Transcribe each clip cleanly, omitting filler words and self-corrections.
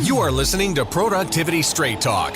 You are listening to Productivity Straight Talk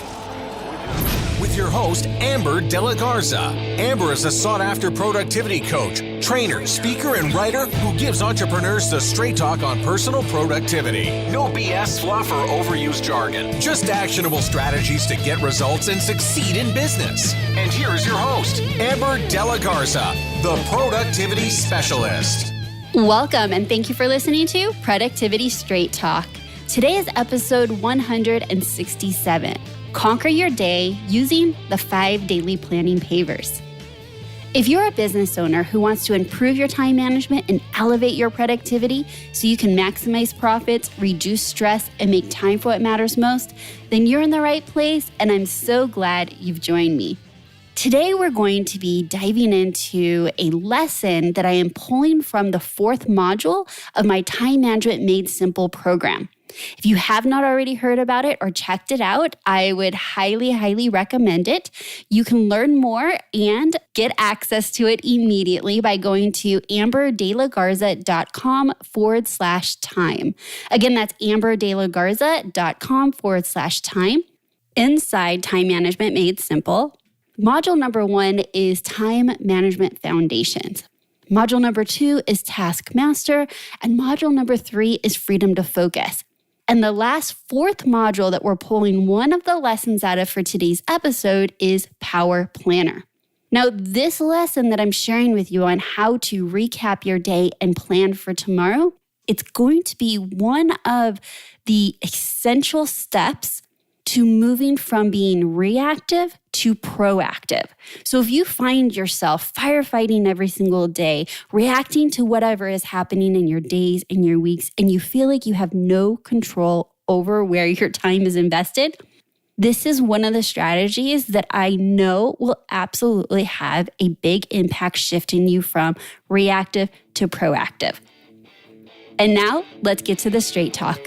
with your host, Amber De La Garza. Amber is a sought-after productivity coach, trainer, speaker, and writer who gives entrepreneurs the straight talk on personal productivity. No BS, fluff, or overused jargon. Just actionable strategies to get results and succeed in business. And here is your host, Amber De La Garza, the Productivity Specialist. Welcome, and thank you for listening to Productivity Straight Talk. Today is episode 167. Conquer your day using the 5 Daily Planning Pavers. If you're a business owner who wants to improve your time management and elevate your productivity so you can maximize profits, reduce stress, and make time for what matters most, then you're in the right place, and I'm so glad you've joined me. Today, we're going to be diving into a lesson that I am pulling from the 4th module of my Time Management Made Simple program. If you have not already heard about it or checked it out, I would highly recommend it. You can learn more and get access to it immediately by going to amberdelagarza.com/time. Again, that's amberdelagarza.com/time. Inside Time Management Made Simple, module number 1 is Time Management Foundations. Module number 2 is Task Master, and module number 3 is Freedom to Focus. And the last 4th module that we're pulling one of the lessons out of for today's episode is Power Planner. Now, this lesson that I'm sharing with you on how to recap your day and plan for tomorrow, it's going to be one of the essential steps to moving from being reactive to proactive. So if you find yourself firefighting every single day, reacting to whatever is happening in your days and your weeks, and you feel like you have no control over where your time is invested, this is one of the strategies that I know will absolutely have a big impact shifting you from reactive to proactive. And now let's get to the straight talk.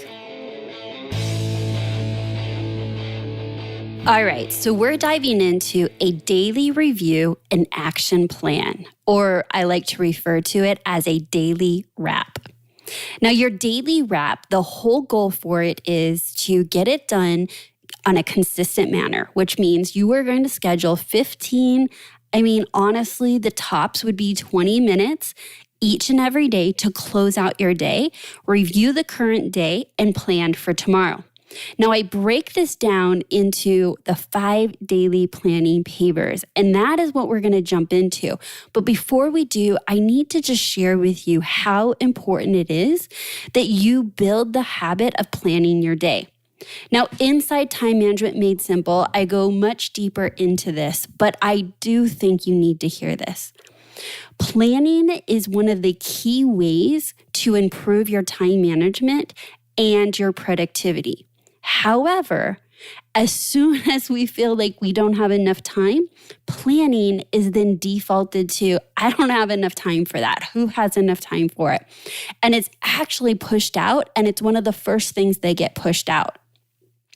All right, so we're diving into a daily review and action plan, or I like to refer to it as a daily wrap. Now, your daily wrap, the whole goal for it is to get it done on a consistent manner, which means you are going to schedule honestly, the tops would be 20 minutes each and every day to close out your day, review the current day, and plan for tomorrow. Now, I break this down into the 5 daily planning pavers, and that is what we're going to jump into. But before we do, I need to just share with you how important it is that you build the habit of planning your day. Now, inside Time Management Made Simple, I go much deeper into this, but I do think you need to hear this. Planning is one of the key ways to improve your time management and your productivity. However, as soon as we feel like we don't have enough time, planning is then defaulted to, I don't have enough time for that. Who has enough time for it? And it's actually pushed out, and it's one of the first things they get pushed out.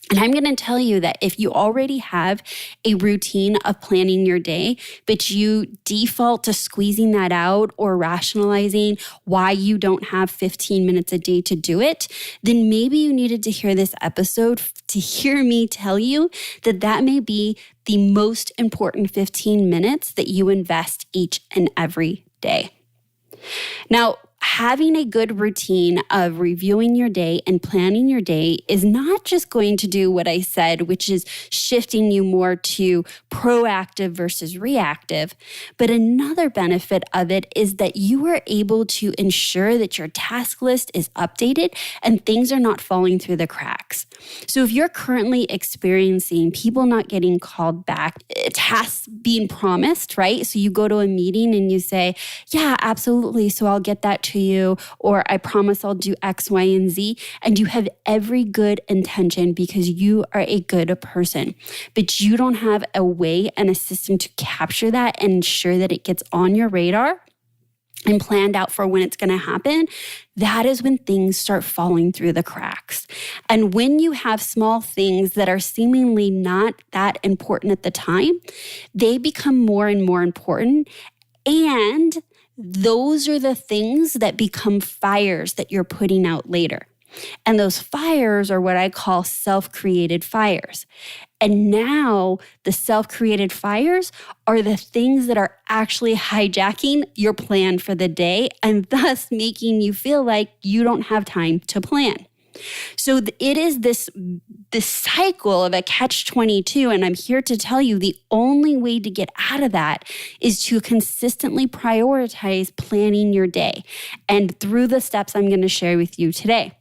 And I'm going to tell you that if you already have a routine of planning your day, but you default to squeezing that out or rationalizing why you don't have 15 minutes a day to do it, then maybe you needed to hear this episode to hear me tell you that that may be the most important 15 minutes that you invest each and every day. Now, having a good routine of reviewing your day and planning your day is not just going to do what I said, which is shifting you more to proactive versus reactive, but another benefit of it is that you are able to ensure that your task list is updated and things are not falling through the cracks. So if you're currently experiencing people not getting called back, tasks being promised, right? So you go to a meeting and you say, yeah, absolutely. So I'll get that to you, or I promise I'll do X, Y, and Z. And you have every good intention because you are a good person, but you don't have a way and a system to capture that and ensure that it gets on your radar and planned out for when it's going to happen. That is when things start falling through the cracks. And when you have small things that are seemingly not that important at the time, they become more and more important. And those are the things that become fires that you're putting out later. And those fires are what I call self-created fires. And now the self-created fires are the things that are actually hijacking your plan for the day and thus making you feel like you don't have time to plan. So it is this cycle of a catch-22, and I'm here to tell you the only way to get out of that is to consistently prioritize planning your day, and through the steps I'm going to share with you today.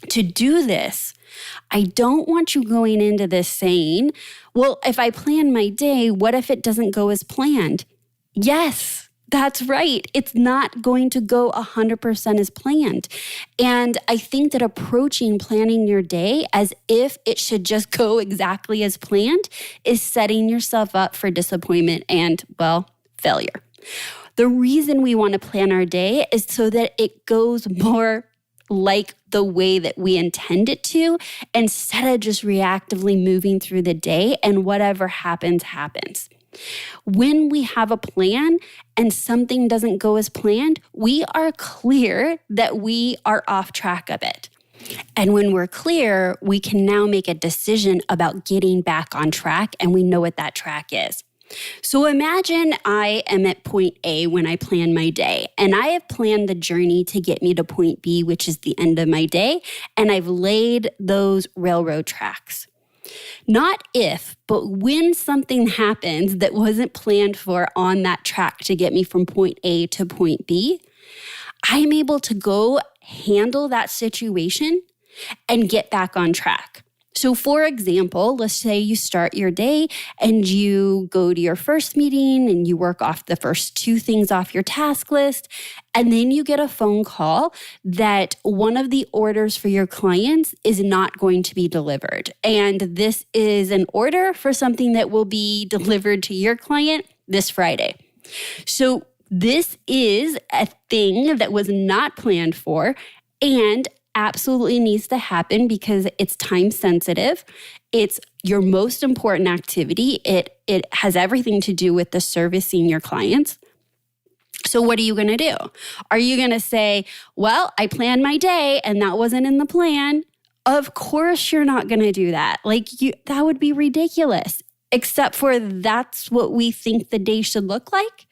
To do this, I don't want you going into this saying, well, if I plan my day, what if it doesn't go as planned? Yes, that's right. It's not going to go 100% as planned. And I think that approaching planning your day as if it should just go exactly as planned is setting yourself up for disappointment and, well, failure. The reason we want to plan our day is so that it goes more like the way that we intend it to, instead of just reactively moving through the day and whatever happens, happens. When we have a plan and something doesn't go as planned, we are clear that we are off track of it. And when we're clear, we can now make a decision about getting back on track, and we know what that track is. So imagine I am at point A when I plan my day, and I have planned the journey to get me to point B, which is the end of my day, and I've laid those railroad tracks. Not if, but when something happens that wasn't planned for on that track to get me from point A to point B, I'm able to go handle that situation and get back on track. So for example, let's say you start your day and you go to your first meeting and you work off the first 2 things off your task list, and then you get a phone call that one of the orders for your clients is not going to be delivered. And this is an order for something that will be delivered to your client this Friday. So this is a thing that was not planned for and absolutely needs to happen because it's time sensitive. It's your most important activity. It has everything to do with the servicing your clients. So what are you going to do? Are you going to say, well, I planned my day and that wasn't in the plan? Of course you're not going to do that. That would be ridiculous, except for that's what we think the day should look like.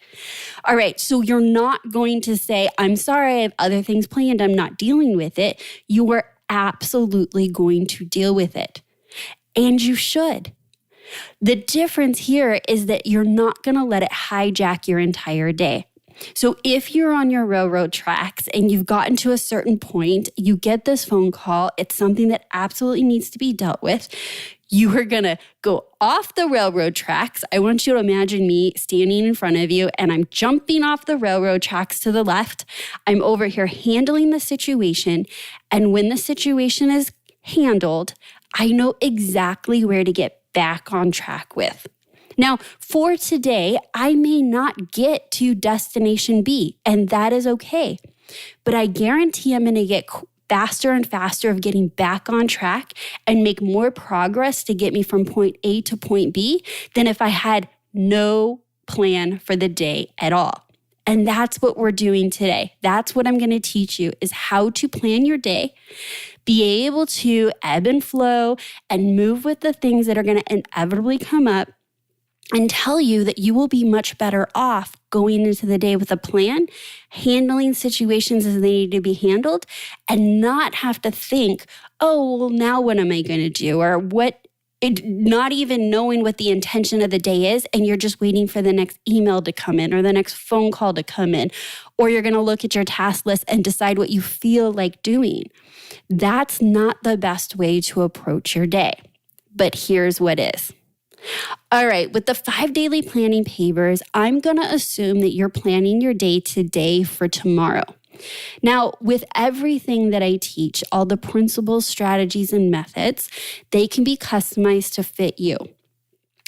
All right, so you're not going to say, I'm sorry, I have other things planned, I'm not dealing with it. You are absolutely going to deal with it. And you should. The difference here is that you're not going to let it hijack your entire day. So if you're on your railroad tracks and you've gotten to a certain point, you get this phone call, it's something that absolutely needs to be dealt with. You are going to go off the railroad tracks. I want you to imagine me standing in front of you and I'm jumping off the railroad tracks to the left. I'm over here handling the situation. And when the situation is handled, I know exactly where to get back on track with. Now, for today, I may not get to destination B, and that is okay. But I guarantee I'm going to get faster and faster of getting back on track and make more progress to get me from point A to point B than if I had no plan for the day at all. And that's what we're doing today. That's what I'm going to teach you is how to plan your day, be able to ebb and flow and move with the things that are going to inevitably come up, and tell you that you will be much better off going into the day with a plan, handling situations as they need to be handled, and not have to think, oh, well, now what am I going to do? Or not even knowing what the intention of the day is, and you're just waiting for the next email to come in or the next phone call to come in, or you're going to look at your task list and decide what you feel like doing. That's not the best way to approach your day. But here's what is. All right, with the 5 daily planning pavers, I'm going to assume that you're planning your day today for tomorrow. Now, with everything that I teach, all the principles, strategies, and methods, they can be customized to fit you.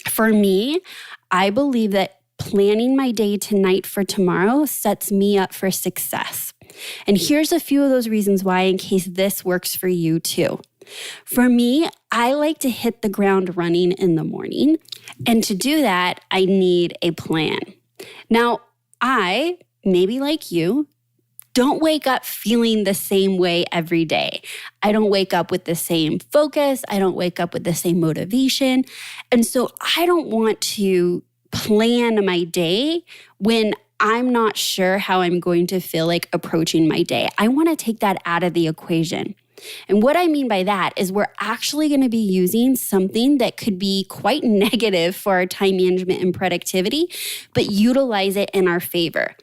For me, I believe that planning my day tonight for tomorrow sets me up for success. And here's a few of those reasons why, in case this works for you too. For me, I like to hit the ground running in the morning. And to do that, I need a plan. Now, I, maybe like you, don't wake up feeling the same way every day. I don't wake up with the same focus. I don't wake up with the same motivation. And so I don't want to plan my day when I'm not sure how I'm going to feel like approaching my day. I want to take that out of the equation. And what I mean by that is we're actually going to be using something that could be quite negative for our time management and productivity, but utilize it in our favor.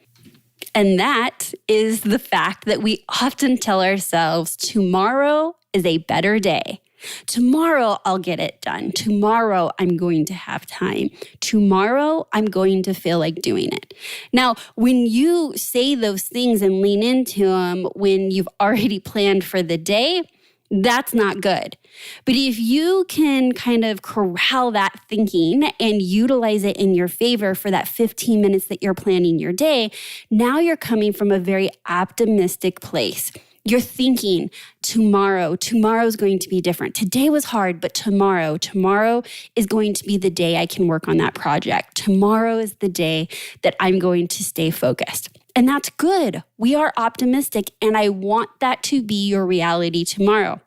And that is the fact that we often tell ourselves, tomorrow is a better day. Tomorrow I'll get it done. Tomorrow I'm going to have time. Tomorrow I'm going to feel like doing it. Now, when you say those things and lean into them when you've already planned for the day, that's not good. But if you can kind of corral that thinking and utilize it in your favor for that 15 minutes that you're planning your day, now you're coming from a very optimistic place. You're thinking tomorrow's going to be different. Today was hard, but tomorrow is going to be the day I can work on that project. Tomorrow is the day that I'm going to stay focused. And that's good. We are optimistic, and I want that to be your reality tomorrow.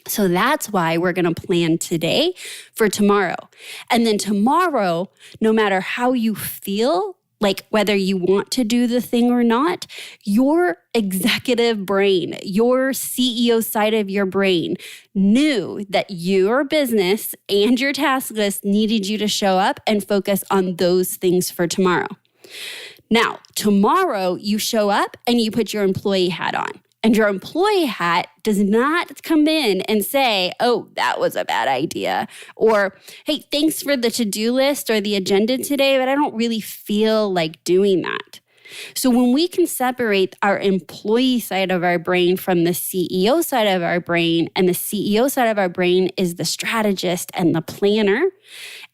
So that's why we're going to plan today for tomorrow. And then tomorrow, no matter how you feel, like whether you want to do the thing or not, your executive brain, your CEO side of your brain knew that your business and your task list needed you to show up and focus on those things for tomorrow. Now, tomorrow you show up and you put your employee hat on. And your employee hat does not come in and say, oh, that was a bad idea. Or, hey, thanks for the to-do list or the agenda today, but I don't really feel like doing that. So when we can separate our employee side of our brain from the CEO side of our brain, and the CEO side of our brain is the strategist and the planner,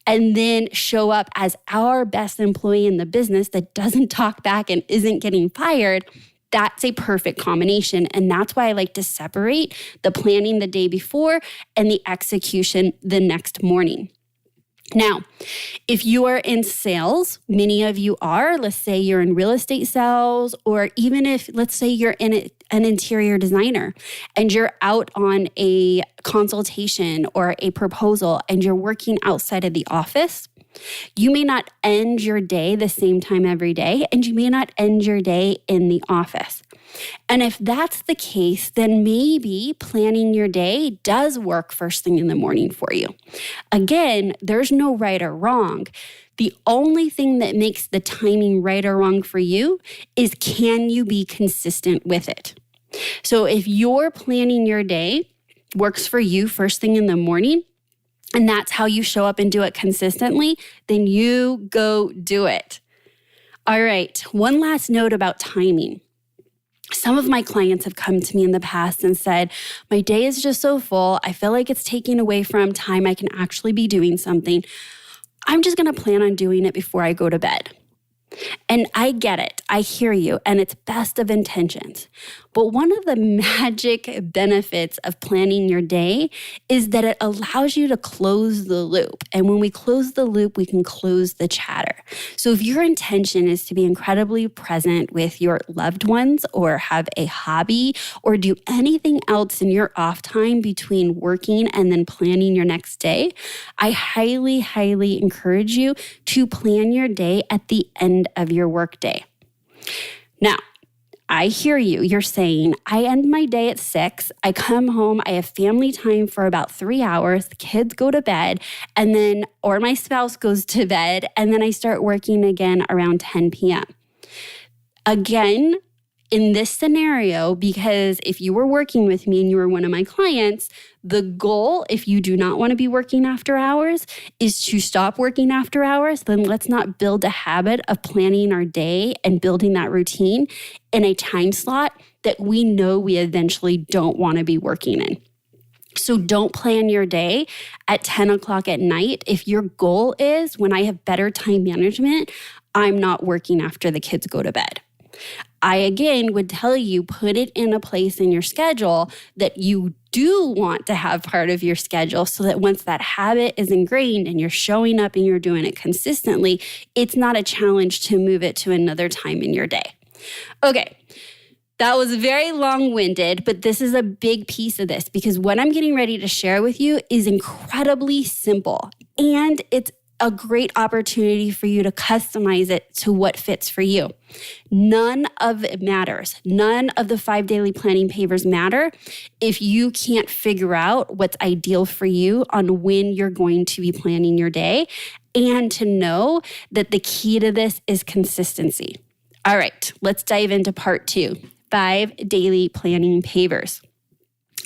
and then show up as our best employee in the business that doesn't talk back and isn't getting fired, that's a perfect combination. And that's why I like to separate the planning the day before and the execution the next morning. Now, if you are in sales, many of you are, let's say you're in real estate sales, or even if, let's say you're in an interior designer and you're out on a consultation or a proposal and you're working outside of the office, you may not end your day the same time every day, and you may not end your day in the office. And if that's the case, then maybe planning your day does work first thing in the morning for you. Again, there's no right or wrong. The only thing that makes the timing right or wrong for you is, can you be consistent with it? So if you're planning your day works for you first thing in the morning, and that's how you show up and do it consistently, then you go do it. All right, one last note about timing. Some of my clients have come to me in the past and said, my day is just so full. I feel like it's taking away from time I can actually be doing something. I'm just going to plan on doing it before I go to bed. And I get it. I hear you. And it's best of intentions. But one of the magic benefits of planning your day is that it allows you to close the loop. And when we close the loop, we can close the chatter. So if your intention is to be incredibly present with your loved ones, or have a hobby, or do anything else in your off time between working and then planning your next day, I highly, highly encourage you to plan your day at the end of your workday. Now, I hear you. You're saying, I end my day at 6. I come home. I have family time for about 3 hours. The kids go to bed, and then, or my spouse goes to bed, and then I start working again around 10 p.m. Again, in this scenario, because if you were working with me and you were one of my clients, the goal, if you do not want to be working after hours, is to stop working after hours. Then let's not build a habit of planning our day and building that routine in a time slot that we know we eventually don't want to be working in. So don't plan your day at 10 o'clock at night. If your goal is, when I have better time management, I'm not working after the kids go to bed. I, again, would tell you, put it in a place in your schedule that you do want to have part of your schedule, so that once that habit is ingrained and you're showing up and you're doing it consistently, it's not a challenge to move it to another time in your day. Okay, That was very long-winded, but this is a big piece of this because what I'm getting ready to share with you is incredibly simple, and it's a great opportunity for you to customize it to what fits for you. None of it matters. None of the 5 daily planning pavers matter if you can't figure out what's ideal for you on when you're going to be planning your day, and to know that the key to this is consistency. All right, let's dive into part 2. 5 daily planning pavers.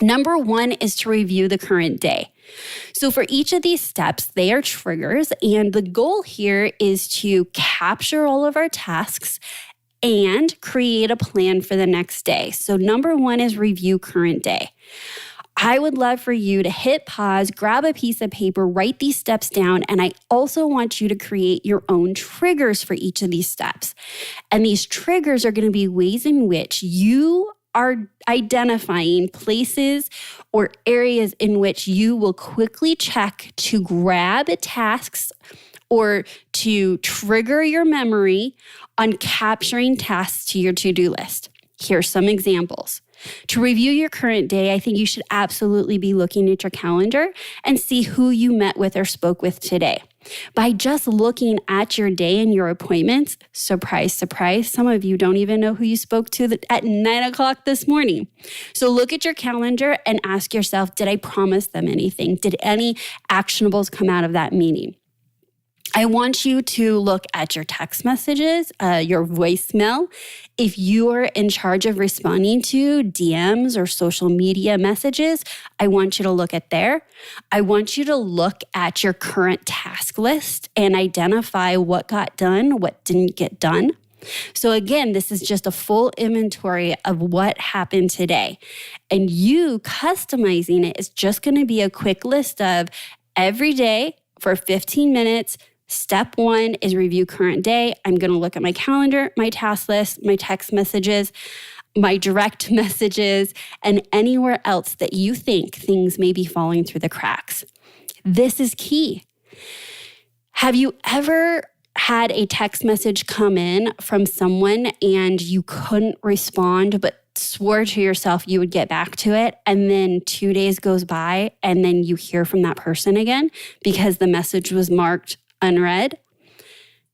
Number 1 is to review the current day. So for each of these steps, they are triggers, and the goal here is to capture all of our tasks and create a plan for the next day. So number 1 is review current day. I would love for you to hit pause, grab a piece of paper, write these steps down, and I also want you to create your own triggers for each of these steps. And these triggers are going to be ways in which you are identifying places or areas in which you will quickly check to grab tasks or to trigger your memory on capturing tasks to your to-do list. Here's some examples. To review your current day, I think you should absolutely be looking at your calendar and see who you met with or spoke with today. By just looking at your day and your appointments, surprise, surprise, some of you don't even know who you spoke to at 9 o'clock this morning. So look at your calendar and ask yourself, did I promise them anything? Did any actionables come out of that meeting? I want you to look at your text messages, your voicemail. If you are in charge of responding to DMs or social media messages, I want you to look at there. I want you to look at your current task list and identify what got done, what didn't get done. So again, this is just a full inventory of what happened today. And you customizing it is just going to be a quick list of every day for 15 minutes. Step 1 is review current day. I'm going to look at my calendar, my task list, my text messages, my direct messages, and anywhere else that you think things may be falling through the cracks. This is key. Have you ever had a text message come in from someone and you couldn't respond, but swore to yourself you would get back to it, and then 2 days goes by and then you hear from that person again because the message was marked unread?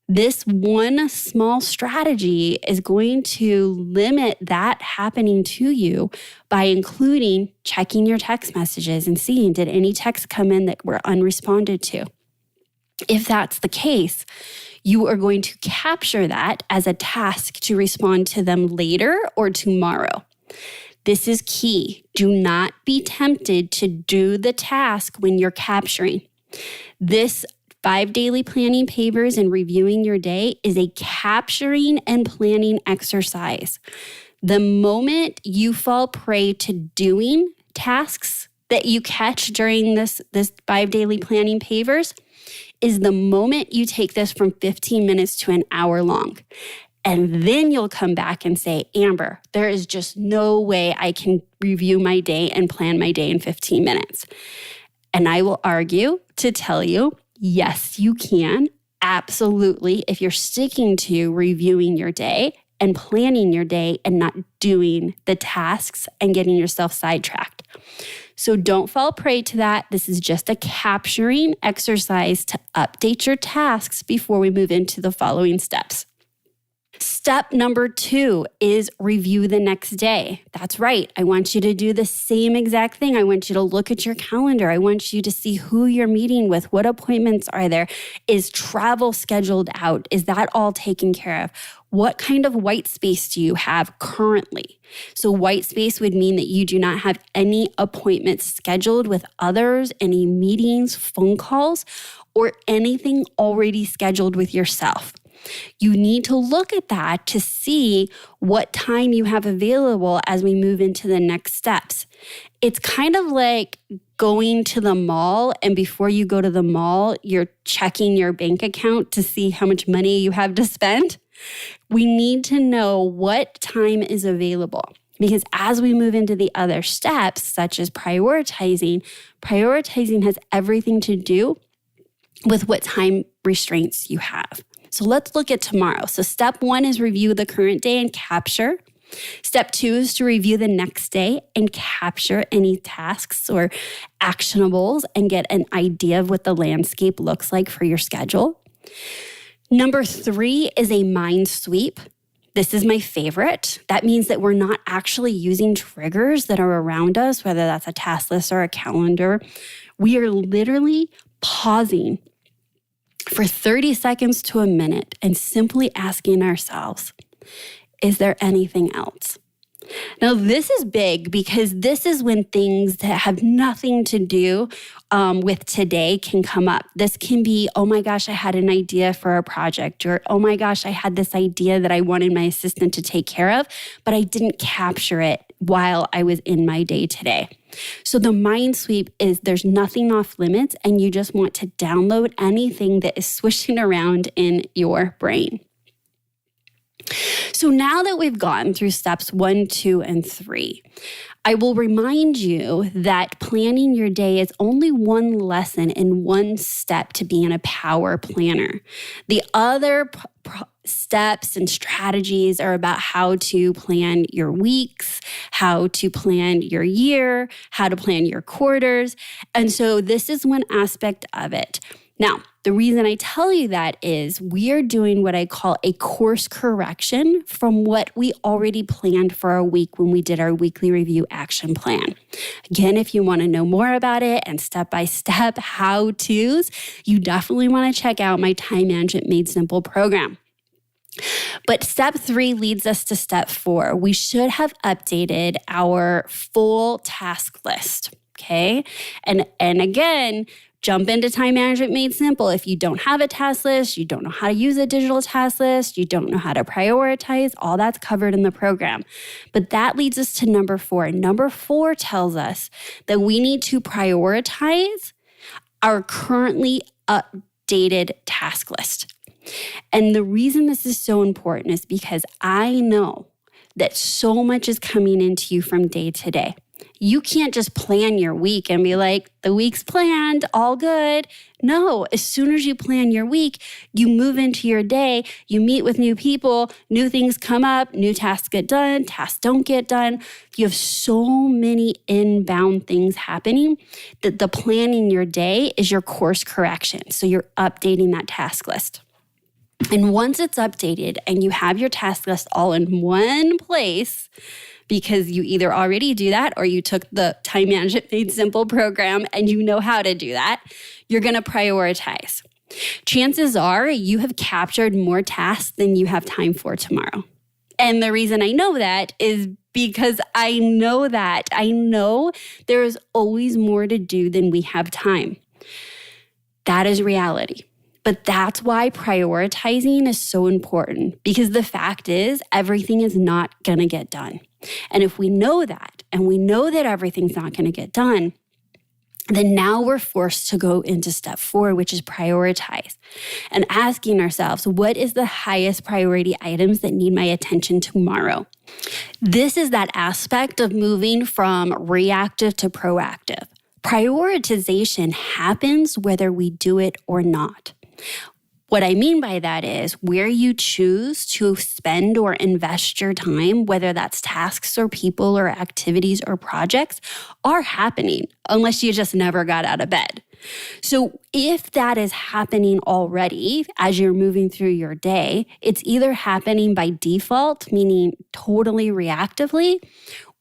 This one small strategy is going to limit that happening to you by including checking your text messages and seeing, did any texts come in that were unresponded to? If that's the case, you are going to capture that as a task to respond to them later or tomorrow. This is key. Do not be tempted to do the task when you're capturing. This 5 daily planning pavers and reviewing your day is a capturing and planning exercise. The moment you fall prey to doing tasks that you catch during this 5 daily planning pavers is the moment you take this from 15 minutes to an hour long. And then you'll come back and say, Amber, there is just no way I can review my day and plan my day in 15 minutes. And I will argue to tell you, yes, you can. Absolutely. If you're sticking to reviewing your day and planning your day and not doing the tasks and getting yourself sidetracked. So don't fall prey to that. This is just a capturing exercise to update your tasks before we move into the following steps. Step number 2 is review the next day. That's right. I want you to do the same exact thing. I want you to look at your calendar. I want you to see who you're meeting with. What appointments are there? Is travel scheduled out? Is that all taken care of? What kind of white space do you have currently? So white space would mean that you do not have any appointments scheduled with others, any meetings, phone calls, or anything already scheduled with yourself. You need to look at that to see what time you have available as we move into the next steps. It's kind of like going to the mall, and before you go to the mall, you're checking your bank account to see how much money you have to spend. We need to know what time is available, because as we move into the other steps, such as prioritizing has everything to do with what time restraints you have. So let's look at tomorrow. So step 1 is review the current day and capture. Step 2 is to review the next day and capture any tasks or actionables and get an idea of what the landscape looks like for your schedule. Number 3 is a mind sweep. This is my favorite. That means that we're not actually using triggers that are around us, whether that's a task list or a calendar. We are literally pausing for 30 seconds to a minute and simply asking ourselves, is there anything else? Now, this is big because this is when things that have nothing to do with today can come up. This can be, oh my gosh, I had an idea for a project, or oh my gosh, I had this idea that I wanted my assistant to take care of, but I didn't capture it while I was in my day today. So the mind sweep is there's nothing off limits, and you just want to download anything that is swishing around in your brain. So now that we've gone through steps 1, 2, and 3, I will remind you that planning your day is only one lesson and one step to being a power planner. The other steps and strategies are about how to plan your weeks, how to plan your year, how to plan your quarters. And so this is one aspect of it. Now, the reason I tell you that is we are doing what I call a course correction from what we already planned for our week when we did our weekly review action plan. Again, if you want to know more about it and step-by-step how-tos, you definitely want to check out my Time Management Made Simple program. But step 3 leads us to step 4. We should have updated our full task list, okay? And again, jump into Time Management Made Simple. If you don't have a task list, you don't know how to use a digital task list, you don't know how to prioritize, all that's covered in the program. But that leads us to number 4. Number 4 tells us that we need to prioritize our currently updated task list. And the reason this is so important is because I know that so much is coming into you from day to day. You can't just plan your week and be like, the week's planned, all good. No, as soon as you plan your week, you move into your day, you meet with new people, new things come up, new tasks get done, tasks don't get done. You have so many inbound things happening that the planning your day is your course correction. So you're updating that task list. And once it's updated and you have your task list all in one place, because you either already do that or you took the Time Management Made Simple program and you know how to do that, you're going to prioritize. Chances are you have captured more tasks than you have time for tomorrow. And the reason I know that is because I know that. I know there is always more to do than we have time. That is reality. But that's why prioritizing is so important, because the fact is everything is not going to get done. And if we know that, and we know that everything's not going to get done, then now we're forced to go into step 4, which is prioritize, and asking ourselves, what is the highest priority items that need my attention tomorrow? This is that aspect of moving from reactive to proactive. Prioritization happens whether we do it or not. What I mean by that is where you choose to spend or invest your time, whether that's tasks or people or activities or projects, are happening unless you just never got out of bed. So if that is happening already as you're moving through your day, it's either happening by default, meaning totally reactively,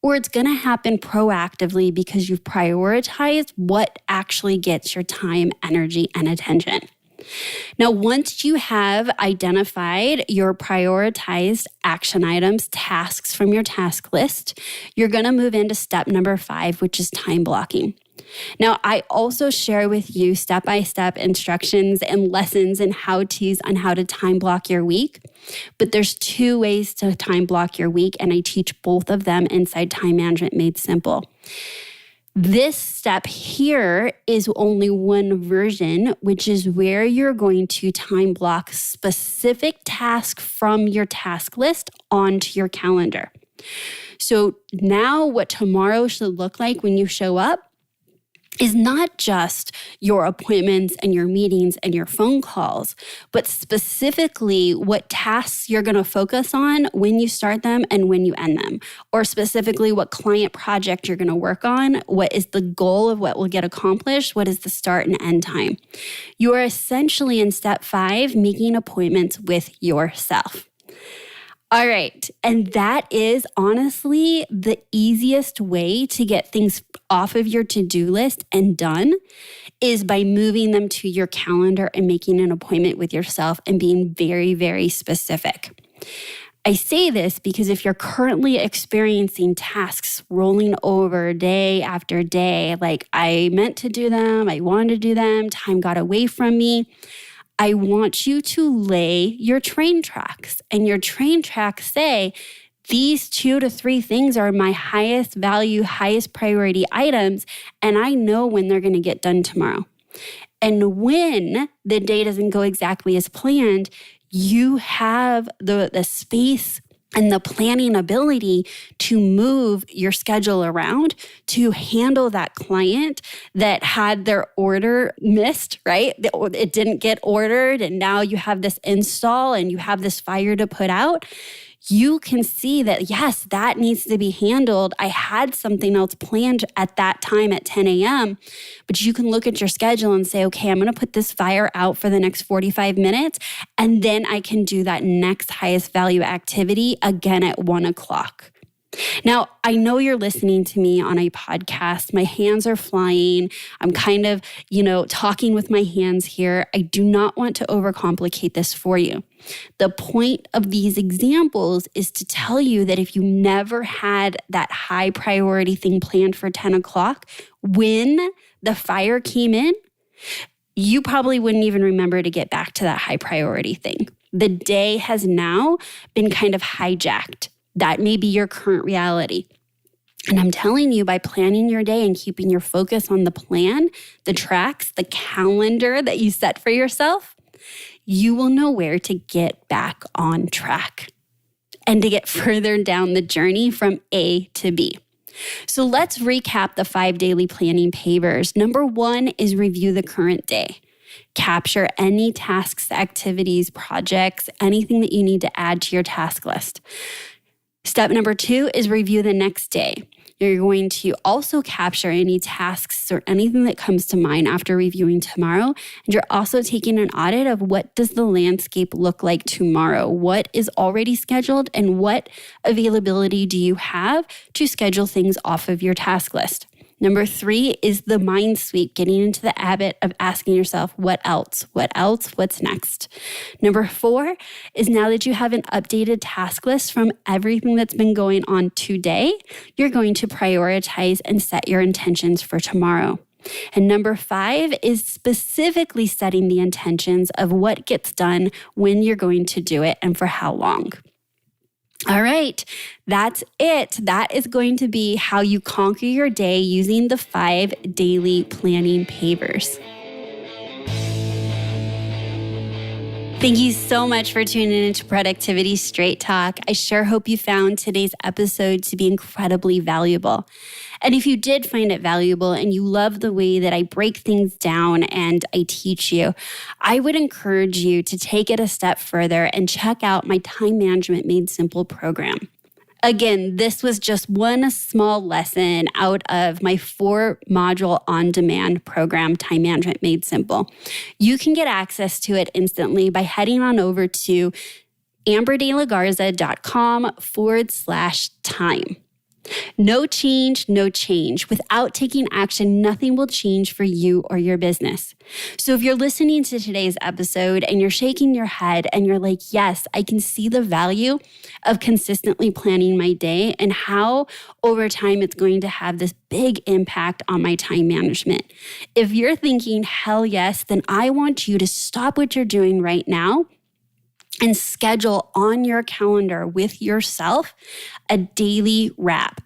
or it's going to happen proactively because you've prioritized what actually gets your time, energy, and attention. Now, once you have identified your prioritized action items, tasks from your task list, you're going to move into step number 5, which is time blocking. Now, I also share with you step-by-step instructions and lessons and how-tos on how to time block your week. But there's 2 ways to time block your week, and I teach both of them inside Time Management Made Simple. This step here is only one version, which is where you're going to time block specific tasks from your task list onto your calendar. So now what tomorrow should look like when you show up is not just your appointments and your meetings and your phone calls, but specifically what tasks you're going to focus on when you start them and when you end them, or specifically what client project you're going to work on, what is the goal of what will get accomplished, what is the start and end time. You are essentially in step 5, making appointments with yourself. All right. And that is honestly the easiest way to get things off of your to-do list and done is by moving them to your calendar and making an appointment with yourself and being very, very specific. I say this because if you're currently experiencing tasks rolling over day after day, like I meant to do them, I wanted to do them, time got away from me, I want you to lay your train tracks, and your train tracks say, these 2 to 3 things are my highest value, highest priority items, and I know when they're going to get done tomorrow. And when the day doesn't go exactly as planned, you have the space and the planning ability to move your schedule around to handle that client that had their order missed, right? It didn't get ordered, and now you have this install and you have this fire to put out. You can see that, yes, that needs to be handled. I had something else planned at that time at 10 a.m., but you can look at your schedule and say, okay, I'm going to put this fire out for the next 45 minutes, and then I can do that next highest value activity again at 1 o'clock. Now, I know you're listening to me on a podcast. My hands are flying. I'm kind of, talking with my hands here. I do not want to overcomplicate this for you. The point of these examples is to tell you that if you never had that high priority thing planned for 10 o'clock, when the fire came in, you probably wouldn't even remember to get back to that high priority thing. The day has now been kind of hijacked. That may be your current reality. And I'm telling you, by planning your day and keeping your focus on the plan, the tracks, the calendar that you set for yourself, you will know where to get back on track and to get further down the journey from A to B. So let's recap the 5 daily planning pavers. Number 1 is review the current day. Capture any tasks, activities, projects, anything that you need to add to your task list. Step number 2 is review the next day. You're going to also capture any tasks or anything that comes to mind after reviewing tomorrow. And you're also taking an audit of what does the landscape look like tomorrow? What is already scheduled and what availability do you have to schedule things off of your task list? Number 3 is the mind sweep, getting into the habit of asking yourself, what else? What else? What's next? Number 4 is now that you have an updated task list from everything that's been going on today, you're going to prioritize and set your intentions for tomorrow. And number 5 is specifically setting the intentions of what gets done, when you're going to do it, and for how long. All right, that's it. That is going to be how you conquer your day using the 5 daily planning pavers. Thank you so much for tuning into Productivity Straight Talk. I sure hope you found today's episode to be incredibly valuable. And if you did find it valuable and you love the way that I break things down and I teach you, I would encourage you to take it a step further and check out my Time Management Made Simple program. Again, this was just one small lesson out of my 4-module on-demand program, Time Management Made Simple. You can get access to it instantly by heading on over to amberdelagarza.com/time. No change, no change. Without taking action, nothing will change for you or your business. So if you're listening to today's episode and you're shaking your head and you're like, yes, I can see the value of consistently planning my day and how over time it's going to have this big impact on my time management. If you're thinking, hell yes, then I want you to stop what you're doing right now and schedule on your calendar with yourself a daily wrap.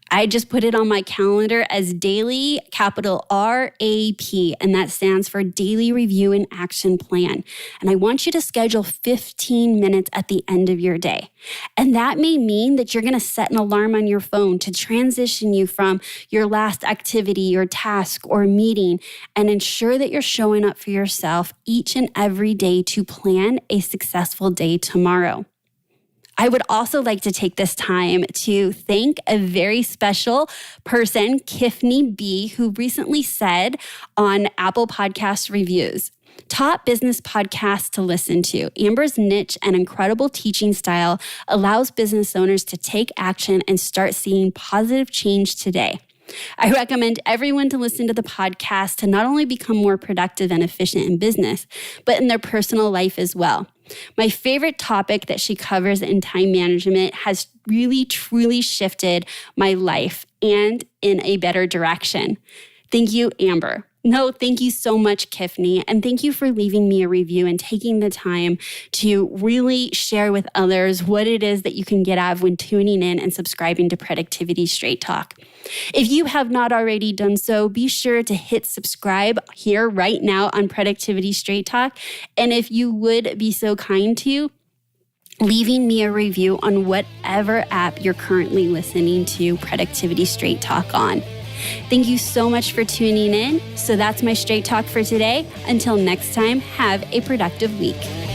I just put it on my calendar as daily, capital RAP, and that stands for Daily Review and Action Plan. And I want you to schedule 15 minutes at the end of your day. And that may mean that you're going to set an alarm on your phone to transition you from your last activity or task or meeting and ensure that you're showing up for yourself each and every day to plan a successful day tomorrow. I would also like to take this time to thank a very special person, Kifney B, who recently said on Apple Podcast reviews, top business podcasts to listen to. Amber's niche and incredible teaching style allows business owners to take action and start seeing positive change today. I recommend everyone to listen to the podcast to not only become more productive and efficient in business, but in their personal life as well. My favorite topic that she covers in time management has really, truly shifted my life and in a better direction. Thank you, Amber. No, thank you so much, Kifney. And thank you for leaving me a review and taking the time to really share with others what it is that you can get out of when tuning in and subscribing to Productivity Straight Talk. If you have not already done so, be sure to hit subscribe here right now on Productivity Straight Talk. And if you would be so kind to, leaving me a review on whatever app you're currently listening to Productivity Straight Talk on. Thank you so much for tuning in. So that's my Straight Talk for today. Until next time, have a productive week.